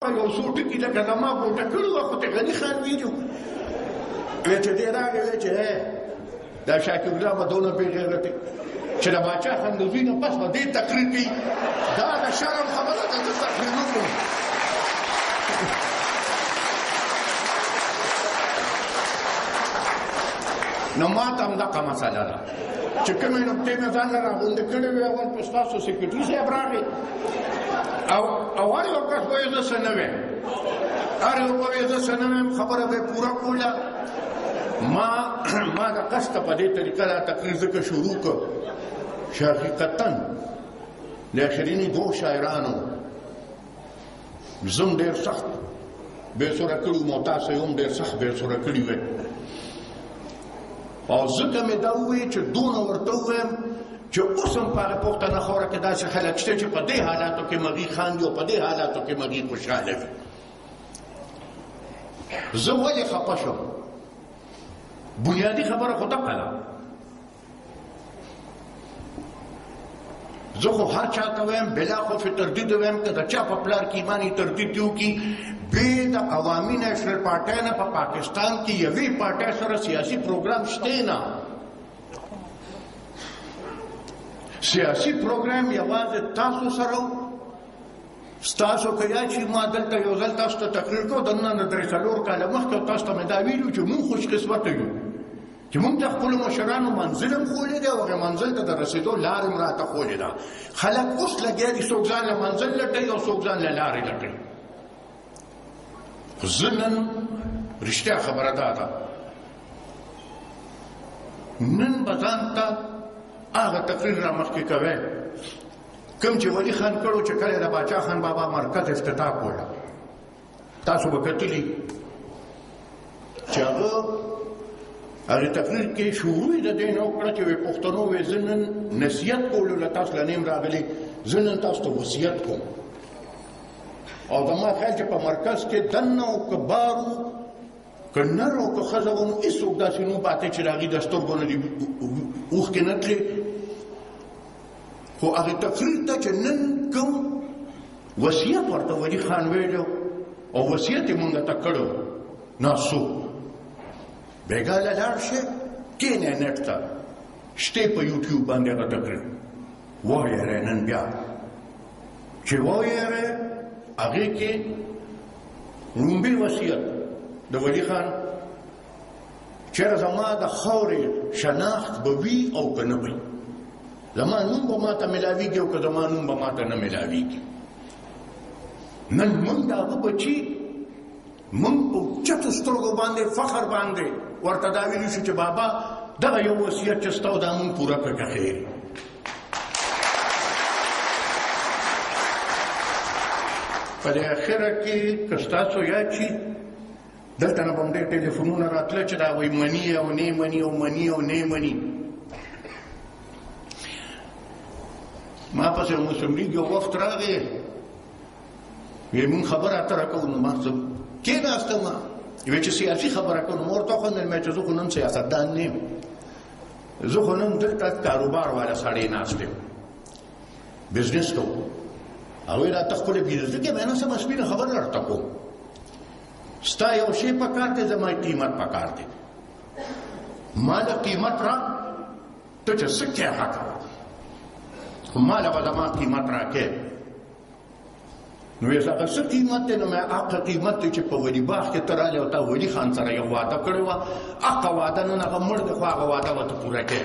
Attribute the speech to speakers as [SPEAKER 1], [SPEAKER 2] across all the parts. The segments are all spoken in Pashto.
[SPEAKER 1] یو څو ټکي لکه زما ګوټه کړي وه خو ته غني خان ویلي وی چې دی راغی وی چې دا شاکر الله به دونه بې غیرتې چې د باچا خندوزي نه پس به دې تقریر کوي دا د شرم خبره ده زه تقریر وکړم نو ما ته همدغه مسله ده چې کومې نقطې مې ځان نه راغونډې کړې وې اول په ستاسو سیکرټري صاحب راغی او هر یو کس به یې زه څه نه ویم هر یو به یې زه څه نه ویم خبره به یې پوره کوله ما د قصده په دې طریقه دا تقریر ځکه شروع کړ چې حقیقتا د اخریني دوو شاعرانو زم ډېر سخت بېسوره کړي وم او تاسو یې هم ډېر سخت بېسوره کړي وی او ځکه مې دا ووایي چې دونه ورته ووایم چې اوس هم په هغه پښتنه خاوره کې داسې خلک شته چې په دې حالاتو کې مغي خاندي او په دې حالاتو کې مغي خوشحاله وي زه ولې خفه شم بنیادي خبره خو دغه ده زه خو هر چا ته وایم بلا خوف تردید وایم که د چا په پلار کې ایماني تردید یې وکړي بې د عوامي نیشنل پارټۍ نه په پاکستان کې یوې پارټۍ سره سیاسي پروګرام شته نه سیاسي پروګرام یوازې تاسو سره ستاسو که یا چې ما دلته یو ځل تاسو ته تقریر کوو دننه د درې څلور کاله مخکې تاسو ته مې دا ویلي چې مونږ خوش قسمته یو چې مونږ د خپلو مشرانو منزل هم ښولی دی او هغې منزل ته د رسېدو لارې هم راته ښولی ده خلک اوس لګیا دي څوک ځان له منزل لټوي او څوک ځان له لارې لټوي خو زه نن رښتیا خبره دا ده نن به ځان ته هغه تقریر را مخکې کوی کوم چې ولي خان کړو چې کله د باچا خان بابا مرکز افتتاح کوله تاسو به کتلي چې هغه تقریر کې شروع یې د دې نه وکړه چې پښتنو وې زه نن نصیحت کولو له تاسو له نیم راغلی زه نن تاسو ته وصیت کوم او زما خیال چې په مرکز کې دننه او که بارو که نر او که ښځه وو نو هېڅوک داسې نه پاتې چې د هغې د سترګو نه دې اوښکې نه تلې خو هغې تقریر ته چې نن کوم وصیت ورته ولي خان ویلو او وصیت یې مونږ ته کړو ناسو بېګا له لاړ شئ کښېنئ نېټ ته شته په یوټیوب باندې هغه تقریر وایې نن بیا چې وایې هغې کې لومبي وصیت د ولي خان چېرې زما د خاورې شناخت به وي او که نه وي زما نوم به ما ته میلاویږي او که زما نوم به ما ته نه میلاویږي نن موږ د هغه بچي موږ په چتو سترګو باندې فخر باندې ورته دا ویلي شو چې بابا دغه یو وصیت چې ستا و دا موږ پوره کړه که خیر په دې اخره کې که ستاسو یاد شي دلته نه به هم ډېر ټلیفونونه راتله چې دا وایي مني او نه مني او مني او نه مني ما پسې مسلم لیګ یو وخت راغی ویې مونږ خبره اتره کوو نو ما زه کېناستم ویې چې سیاسي خبره کوو نو ما ورته وخندل مې چې زه خو نن سیاستدان نه یم زه خو نن دلته کاروبار والا سړی ناست یم بزنس کوو هغوی راته ښکلې بزنس کې مې نه څه مسپینه خبره درته کوم ستا یو شی پکار دی زما قیمت پکار دی ما له قیمت را ته چې څه کې هغه کوه خو ما له به زما قیمت راکې نو یې هغه څه قیمت دی نو مې هغه قیمت دی چې په ولي باغ کې ته راغلې او تا ولي خان سره یو واده کړې وه هغه واده نن هغه مړ دی خو هغه واده به ته پوره کړې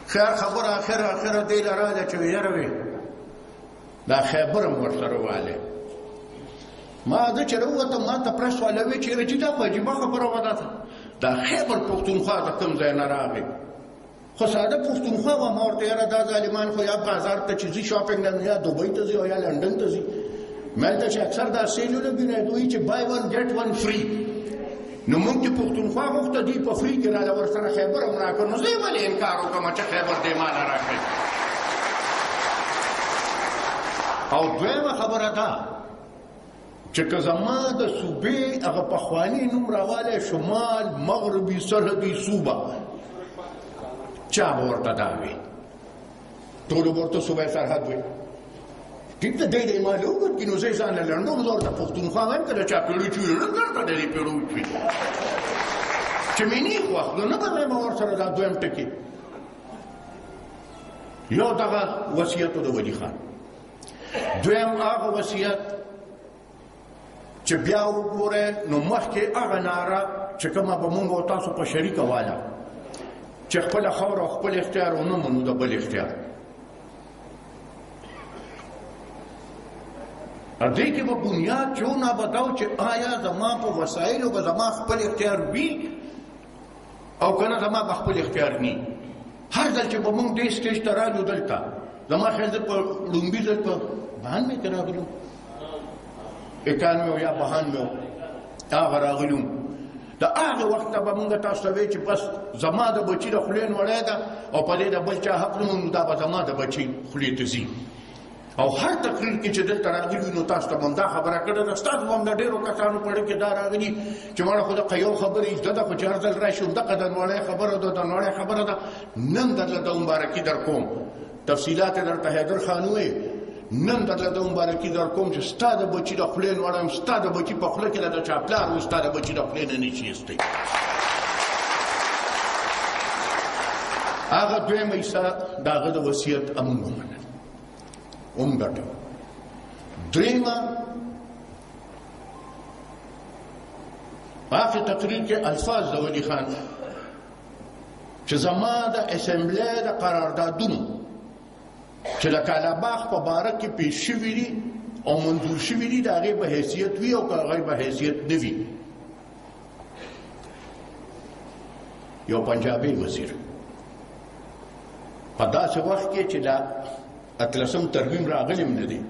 [SPEAKER 1] خیر خبره اخره دی له راځه چې یاره وې دا خیبر هم ورسره والی ما زه چې راووتم ما ته پرس والا وی چېرې چې دا خو عجیبه خبره وه دا خیبر پښتونخوا د کوم ځای نه راغی خو ساده پښتونخوا وه ما ورته یاره دا ظالمان خو یا بازار ته چې ځي شاپینګ نه یا دوبۍ ته ځي او یا لنډن ته ځي ما هلته چې اکثر دا سیلونه وینئ دوی چې بای ون ګیټ ون فري نو مونږ چې پښتونخوا غوښته دوی په فري کې راله ورسره خیبر هم راکړ نو زه یې ولې انکار وکړم چې خیبر دې ماله راکړئ او دویمه خبره ده چې که زما د صوبې هغه پخواني نوم راوالی شمال مغربي سرحدي صوبه چا به ورته دا وي ټولو به ورته صوبه سرحد وي ټیک ده دی ما له وکړ نو زه ځان له لنډو زور د پښتونخوا وایم که د چا پیړو چوي نه درته د دې پیړو چوي چې مې نه خوښ نو نه به وایم ورسره دا دویم ټکي یو دغه وصیت د ولي خان دویم هغه وصیت چې بیا وګوره نو مخکې هغه ناره چې کومه به مونږ او تاسو په شریکه واله چې خپله خاوره او خپل اختیار ونه منو د بل اختیار دې کې به بنیاد چونه بتاو چې آیا زما په وسایلو به زما خپل اختیار وي او کنه زما به خپل اختیار ني هر ځل چې به مونږ دې سټیج ته راغلو دلته زما خیال ده په لومبي ځل په 92 کې راغلو 91 یا 92 هغه راغلو د هغه وخت به مونږ تاسو ته وایي چې بس زما د بچي د خولې نوړی ده او په دې د بل چا حق نه دا به زما د بچي خولې ته ځي او هر تقریر کې چې دلته راغلي نو تاسو ته هم دا خبره کړې ده ستاسو هم د ډېرو کسانو په اړه کې دا راغلي چې مړه خو د یو خبرې زده ده خو چې هر ځل راشي همدغه د نوړی خبره ده د نوړی خبره ده نن درله د مبارکي در کوم تفصیلات یې درته حیدر خان ووایي نن درله د مبارکي در کوم چې ستا د بچي د خولې نوړی ستا د بچي په خوله کې د چا پلار و ستا د بچي د خولې نه نشي ایستی هغه دویمه حصه د هغه د وصیت امون ومنل ګټو دریمه په آخر تقریر کې الفاظ د ولي خان چې زما د اسمبلی د قراردادونو چې د کالاباغ په باره کې پیش شوي دي او منظور شوي دي د هغې به حیثیت وي او که هغې به حیثیت نه وي یو پنجابي وزیر په داسې وخت کې چې دا اتلسم ترمیم راغلیم نه دی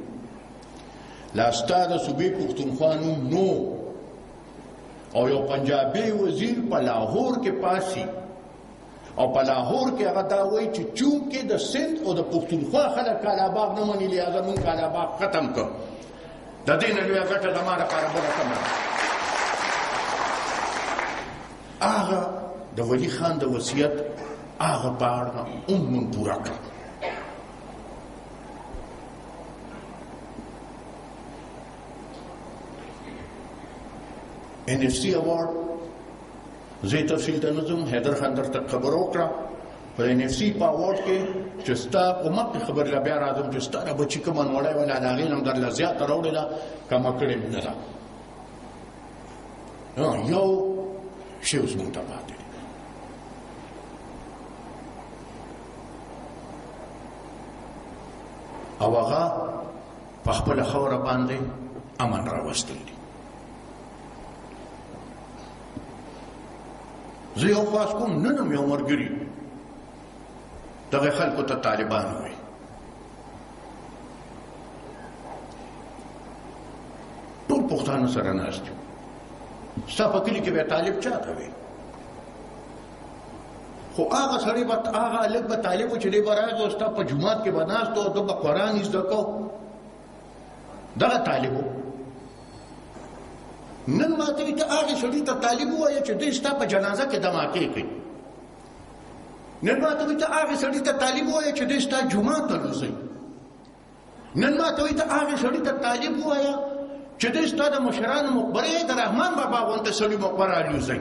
[SPEAKER 1] لا ستا د صوبې پښتونخوا نوم نو او یو پنجابي وزیر په لاهور کې پاسي او په لاهور کې هغه دا وایي چې چونکې د سند او د پښتونخوا خلک کالاباغ نه مني لهذا موږ کالاباغ ختم کړ د دې نه لویه ګټه زما دپاره بله کمه هغه د ولي خان د وصیت هغه په اړه هم موږ پوره کړه NFC award زه تفصیل ته نه ځم حیدر خان درته خبر وکړه په NFC په award کې چې ستا په مخکې خبر لا بیا راځم چې ستا نه بچي کومه نوړی ولا د هغې نه هم درله زیاته راوړې ده کمه کړې مې نه ده یو شی اوس مونږ ته پاتې دی او هغه په خپله خاوره باندې امن راوستلی دی زه یو خواست کوم نن هم یو ملګري دغه خلکو ته طالبان وایي ټول پښتانه سره ناست یو ستا په کلي کې به طالب چا ته وایي خو هغه سړی به هغه هلک به طالب و چې دی به راغی او ستا په جومات کې به ناست و ده به قرآن زده کو دغه طالب و نن ماته وي ته هغې سړي ته طالب ووایه چې دوی ستا په جنازه کې دماکې کوي نن ماته وي ته هغې سړي ته طالب ووایه چې دوی ستا جومات ته لوځوي نن ماته وي ته هغې سړي ته طالب ووایه چې دوی ستا د مشرانو مقبرې د رحمان بابا غونته سړي مقبره لوځوي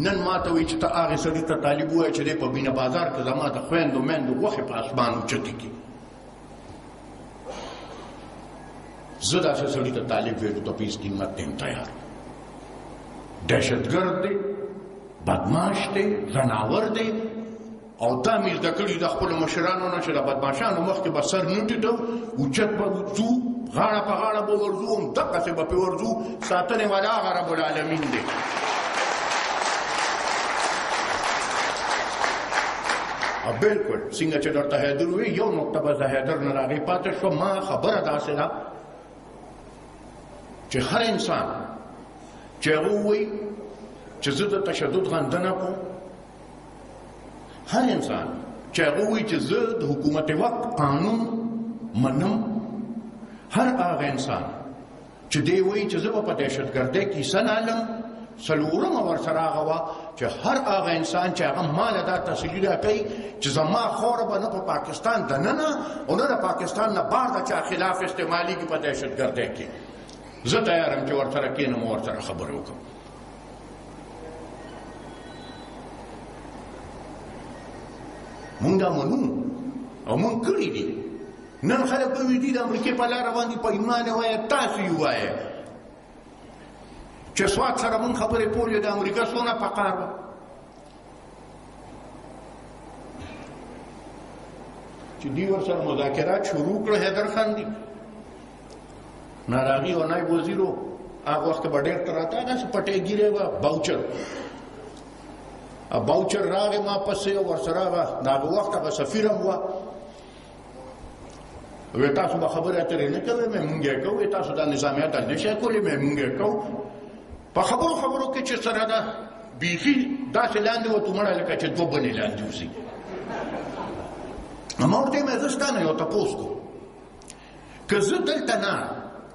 [SPEAKER 1] نن ماته وي چې ته هغې سړي ته طالب ووایه چې دی په مینه بازار کې زما د خویندو میندو غوښې په اسمان اوچتې کړي زه داسې سړي ته طالب ویلو ته په هېڅ قیمت نه یم تیار دهشتګرد دی بدماش دی ځناور دی او دا مې زده کړي د خپلو مشرانو نه چې د بدماشانو مخکې به سر نه ټیټو اوچت به ځو غاړه په غاړه به ورځو همدقسې به پرې ورځو ساتنې والا هغه رب العالمین دی بلکل څنګه چې درته حیدر ووایي یو نقطه به د حیدر نه راغی پاتې شوه ما خبره داسې ده چې هر انسان چې هغه ووایي چې زه د تشدد غندنه کوم هر انسان چې هغه ووایي چې زه د حکومت وقت قانون منم هر هغه انسان چې دی وایي چې زه به په دهشتګردۍ کې حصه نه علم څلورمه ورسره هغه وه چې هر هغه انسان چې هغه ماله دا تسلي راکوي چې زما خاوره به نه په پاکستان دننه او نه د پاکستان نه بهر د چا خلاف استعمالېږي په دهشتګردۍ کې زه تیار یم چې ورسره کښېنم او ورسره خبرې وکړم. مونږ دا منو او مونږ کړي دي. نن خلک به وي دي د امریکې په لاره باندې په ایمان وایه تاسو یې وایه چې سوات سره مونږ خبرې کولې د امریکا څونه پکار وه. چې دوی ورسره مذاکرات شروع کړه حیدر خان دي ناراغي او نایب وزیرو هغه وخت به ډېر ته راته هغسې پټۍ ګیرې وه باوچر راغې ما پسې ورسره هغه د هغه وخت هغه سفیر هم وه وی تاسو به خبرې اترې نه کوئ مې مونږ یې کوو تاسو دا نظامیات حل نه شئ کولی مې مونږ یې کوو په خبرو کې چې سره ده بیخي داسې لاندې وتو مړه لکه چې دوه بنې لاندې وځي. ما ورته ویل زه ستا نه یو تپوس کوم که زه دلته نه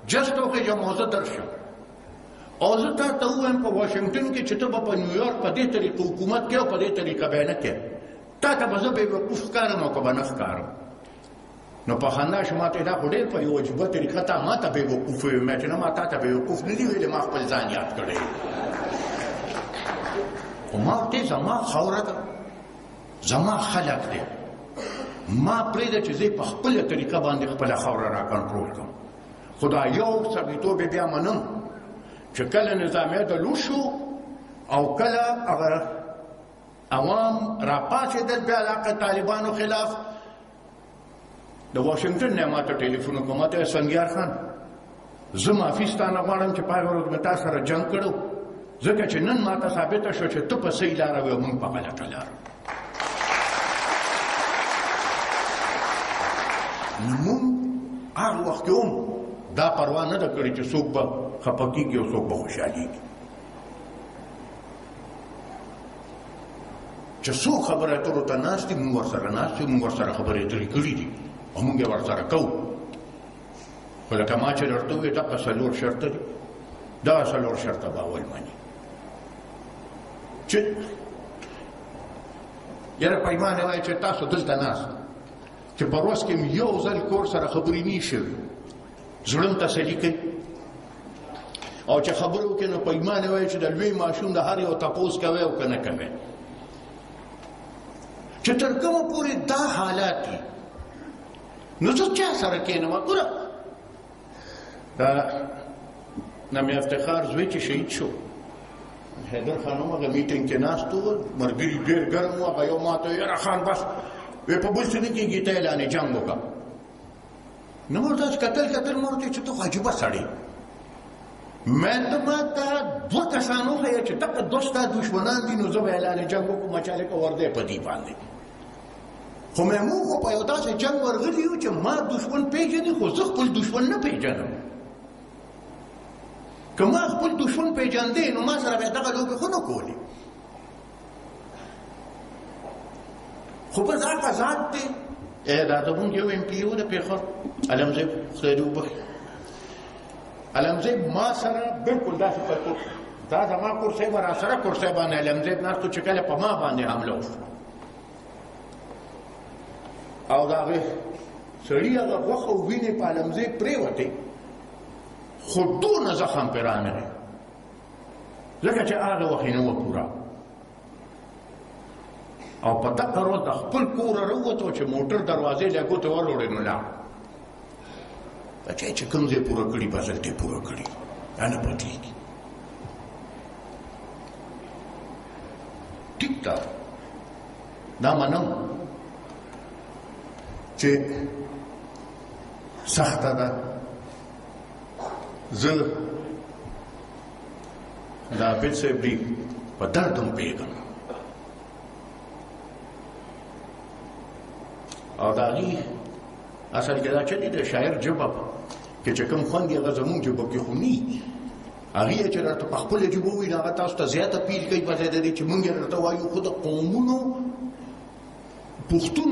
[SPEAKER 1] جست وخېږم او زه درشم او زه تا ته ووایم په واشنګټن کې چې ته به په نیویارک په دې طریقه حکومت کې او په دې طریقه به نه کې تا ته به زه بېوقوف ښکارم او که به نه ښکارم نو په خندا شو ما ته دا خو ډېر په یو عجیبه طریقه تا ما ته بېوقوف ویل چې نه ما تا ته بېوقوف نه دي ویلې ما خپل ځان یاد کړی خو ما ورته زما خاوره ده زما خلک دی ما پرېږده چې زه په خپله طریقه باندې خپله خاوره را کنټرول کړم خو دا یو سړیتوب یې بیا منم چې کله نظامیه د لوټ شو او کله هغه عوام راپاڅېدل بیا د طالبانو خلاف د واشنګټن نه ما ته ټلیفون وکړ ما ته ویل سنګیار خان زه معافي ستانه غواړم چې په هغه ورځ مې تا سره جنګ کړو ځکه چې نن ما ته ثابته شو چې ته په صحیح لاره وې او موږ په غلطه لاره. نو موږ هغه وخت کې هم دا پروا نه ده کړې چې څوک به خفه کېږي او څوک به خوشحالېږي چې څوک خبرې اترو ته ناست دي موږ ورسره ناست یو موږ ورسره خبرې اترې کړي دي او موږ یې ورسره کوو خو لکه ما چې درته وویل دغه څلور شرطه دي دغه څلور شرطه به اول مني چې یاره پیمانې وایي چې تاسو دلته ناست چې په ورځ کې یو ځل کور سره خبرې نه شوي زړه م تسلي کوي او چې خبرې وکړي نو پیمانې وایي چې د لوی ماشوم د هر یو تپوس کوئ او که نه کوئ چې تر کومه پورې دا حالات دي نو زه چا سره کښېنم ګوره دا نمی افتخار زوی چې شهید شو حیدر خان هم هغه میټینګ کې ناست و ملګري ډېر ګرم و هغه یو ما ته یاره خان بس وی په بل څه نه کېږي ته اعلانې جنګ وکړه نو ما ورته کتل ما ورته چې ته خو عجیبه سړی ما ته دوه کسان وښیه چې دغه دوه ستا دشمنان دي نو زه به اعلانې جنګ وکړم چې هلکه ورځی په دې باندې خو موږ خو په یو داسې جنګ ورغلي یو چې ما دشمن پېژني خو زه خپل دشمن نه پېژنم که ما خپل دشمن پېژندې نو ما سره به یې دغه لوبې خو نه کولې خو بس هغه ذات دی دا زمونږ یو ایم پي او د پېښور علمزیب خدای وبخښي علمزیب ما سره بلکل داسې په دا زما کورسۍ به را سره کورسۍ باندې علمزیب ناست چې کله په ما باندې حمله وشوه او د هغې سړي هغه غوښه او وینې په علمزیب پرېوتې خو دونه زخم پرې رانغی ځکه چې هغه وخت یې نه وه پوره او په دغه ورځ د خپل کوره راووتو چې موټر دروازې له ګوتې وروړې نو لاړ چې کوم ځای پوره کړي بس هلته یې پوره کړي دا نه پټېږي ټیک ده دا منم چې سخته ده زه د عابد صاحب دی په درد هم پوهېږم او د هغې اصل کې دا چلې د شاعر ژبه کې چې کوم خوند یې هغه زمونږ ژبه کې خو نه هغې یې چې راته په خپله ژبه ووایي هغه تاسو ته زیات اپیل کوي په ځای د دې چې مونږ یې درته وایو خو د قومونو پښتون